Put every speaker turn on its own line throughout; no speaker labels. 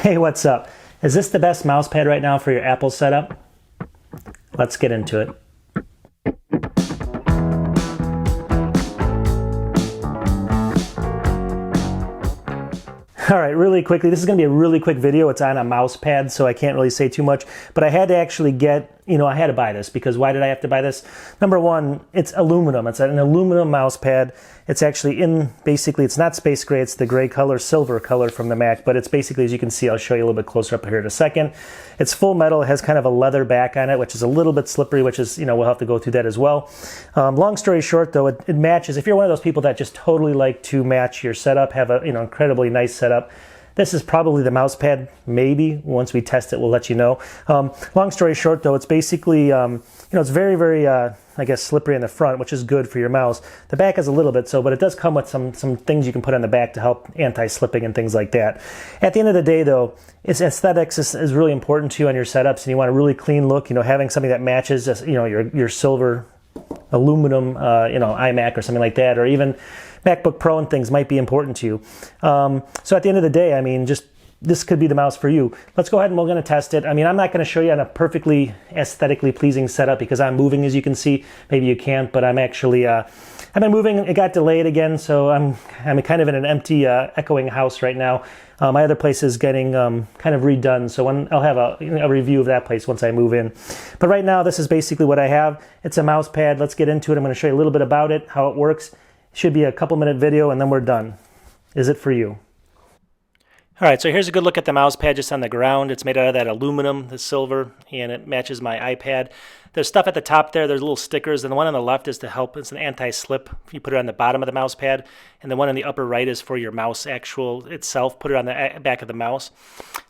Hey, what's up? Is this the best mouse pad right now for your Apple setup? Let's get into it. All right, really quickly, this is gonna be a really quick video. It's on a mouse pad, so I can't really say too much, but I had to actually I had to buy this because why did I have to buy this? Number one, it's aluminum. It's an aluminum mouse pad. It's actually basically, it's not space gray, it's the gray color, silver color from the Mac, but it's basically, as you can see, I'll show you a little bit closer up here in a second. It's full metal, it has kind of a leather back on it, which is a little bit slippery, which is, we'll have to go through that as well. Long story short though, it matches, if you're one of those people that just totally like to match your setup, have a incredibly nice setup, this is probably the mouse pad, maybe. Once we test it, we'll let you know. Long story short though, it's basically, it's very, very, I guess, slippery in the front, which is good for your mouse. The back is a little bit so, but it does come with some things you can put on the back to help anti-slipping and things like that. At the end of the day though, aesthetics is really important to you on your setups, and you want a really clean look, having something that matches, your silver aluminum, iMac or something like that, or even MacBook Pro and things might be important to you. So at the end of the day, this could be the mouse for you. Let's go ahead and we're going to test it. I'm not going to show you on a perfectly aesthetically pleasing setup because I'm moving, as you can see. Maybe you can't, but I'm actually, I've been moving. It got delayed again, so I'm kind of in an empty, echoing house right now. My other place is getting kind of redone, so I'll have a review of that place once I move in. But right now, this is basically what I have. It's a mouse pad. Let's get into it. I'm going to show you a little bit about it, how it works. Should be a couple-minute video, and then we're done. Is it for you? All right, so here's a good look at the mouse pad just on the ground. It's made out of that aluminum, the silver, and it matches my iPad. There's stuff at the top there. There's little stickers, and the one on the left is to help. It's an anti-slip. You put it on the bottom of the mouse pad, and the one on the upper right is for your mouse itself. Put it on the back of the mouse.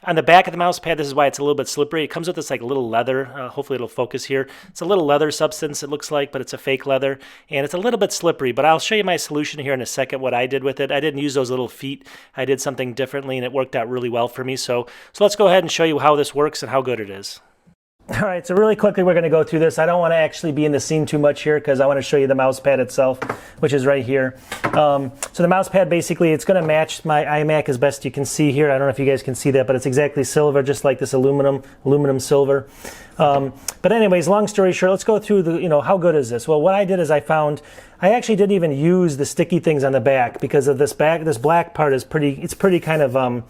On the back of the mouse pad, this is why it's a little bit slippery. It comes with this little leather. Hopefully it'll focus here. It's a little leather substance, it looks like, but it's a fake leather, and it's a little bit slippery. But I'll show you my solution here in a second, what I did with it. I didn't use those little feet. I did something differently, and it worked out really well for me. So let's go ahead and show you how this works and how good it is. All right, so really quickly we're going to go through this. I don't want to actually be in the scene too much here because I want to show you the mouse pad itself, which is right here. So the mouse pad, basically, it's going to match my iMac as best you can see here. I don't know if you guys can see that, but it's exactly silver, just like this aluminum silver. But anyways, long story short, let's go through how good is this? Well, what I did is I actually didn't even use the sticky things on the back because of this black part is pretty kind of,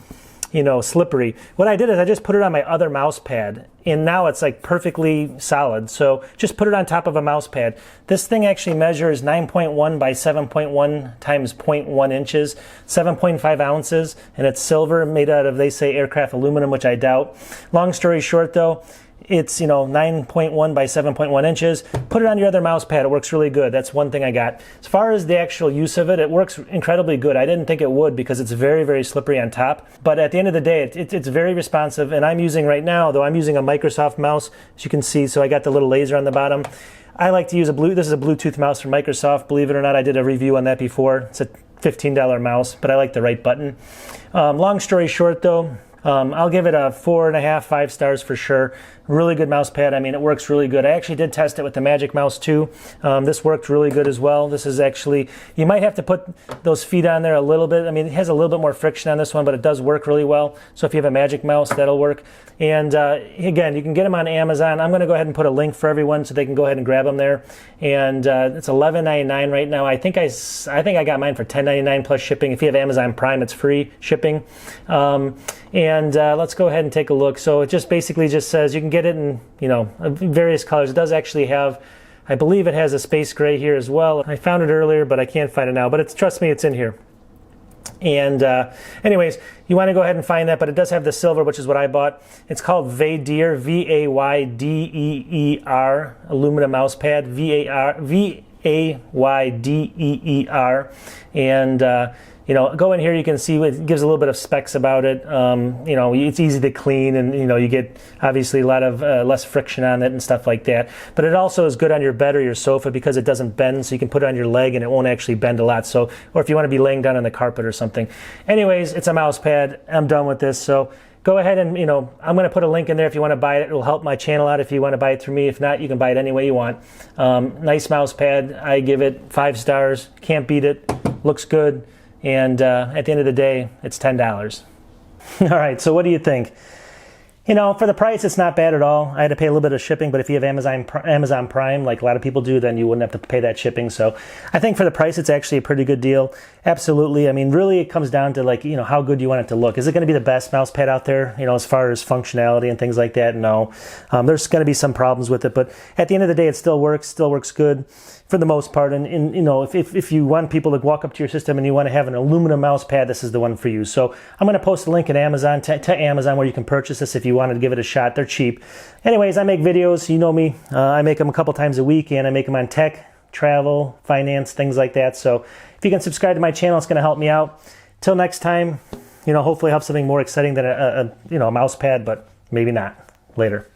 slippery. What I did is I just put it on my other mouse pad, and now it's like perfectly solid. So just put it on top of a mouse pad. This thing actually measures 9.1 by 7.1 times 0.1 inches, 7.5 ounces, and it's silver, made out of, they say, aircraft aluminum, which I doubt. Long story short though, it's 9.1 by 7.1 inches. Put it on your other mouse pad. It works really good. That's one thing I got. As far as the actual use of it, it works incredibly good. I didn't think it would because it's very, very slippery on top. But at the end of the day, it's very responsive. And I'm using right now, though, I'm using a Microsoft mouse, as you can see. So I got the little laser on the bottom. I like to use this is a Bluetooth mouse from Microsoft. Believe it or not, I did a review on that before. It's a $15 mouse, but I like the right button. Long story short, though, I'll give it a 4.5, 5 stars for sure. Really good mouse pad. It works really good. I actually did test it with the Magic Mouse too. This worked really good as well. This is actually, you might have to put those feet on there a little bit. It has a little bit more friction on this one, but it does work really well. So if you have a Magic Mouse, that'll work. And again, you can get them on Amazon. I'm going to go ahead and put a link for everyone so they can go ahead and grab them there. And it's $11.99 right now. I think I got mine for $10.99 plus shipping. If you have Amazon Prime, it's free shipping. And let's go ahead and take a look. So it just basically just says you can get it in various colors. It does actually have, I believe it has a space gray here as well. I found it earlier, but I can't find it now. But trust me, it's in here. And anyways, you want to go ahead and find that, but it does have the silver, which is what I bought. It's called Vaydeer, V-A-Y-D-E-E-R, aluminum mouse pad, V-A-Y-D-E-E-R. And go in here, you can see it gives a little bit of specs about it. It's easy to clean, and you get obviously a lot of less friction on it and stuff like that. But it also is good on your bed or your sofa because it doesn't bend, so you can put it on your leg and it won't actually bend a lot. So, or if you want to be laying down on the carpet or something. Anyways, it's a mouse pad. I'm done with this. So go ahead and, I'm going to put a link in there if you want to buy it. It will help my channel out if you want to buy it through me. If not, you can buy it any way you want. Nice mouse pad. I give it 5 stars. Can't beat it. Looks good. And at the end of the day, it's $10. All right, so what do you think? You know, for the price, it's not bad at all. I had to pay a little bit of shipping, but if you have Amazon Prime, like a lot of people do, then you wouldn't have to pay that shipping. So I think for the price, it's actually a pretty good deal. Absolutely. I mean, really, it comes down to like, you know, how good you want it to look. Is it going to be the best mouse pad out there, you know, as far as functionality and things like that? No. There's going to be some problems with it, but at the end of the day, it still works good for the most part. And you know, if you want people to walk up to your system and you want to have an aluminum mouse pad, this is the one for you. So I'm going to post a link at Amazon to Amazon where you can purchase this if you wanted to give it a shot. They're cheap. Anyways, I make videos. You know me. I make them a couple times a week, and I make them on tech, travel, finance, things like that. So if you can subscribe to my channel, it's going to help me out. Till next time, you know, hopefully I'll have something more exciting than a mouse pad, but maybe not. Later.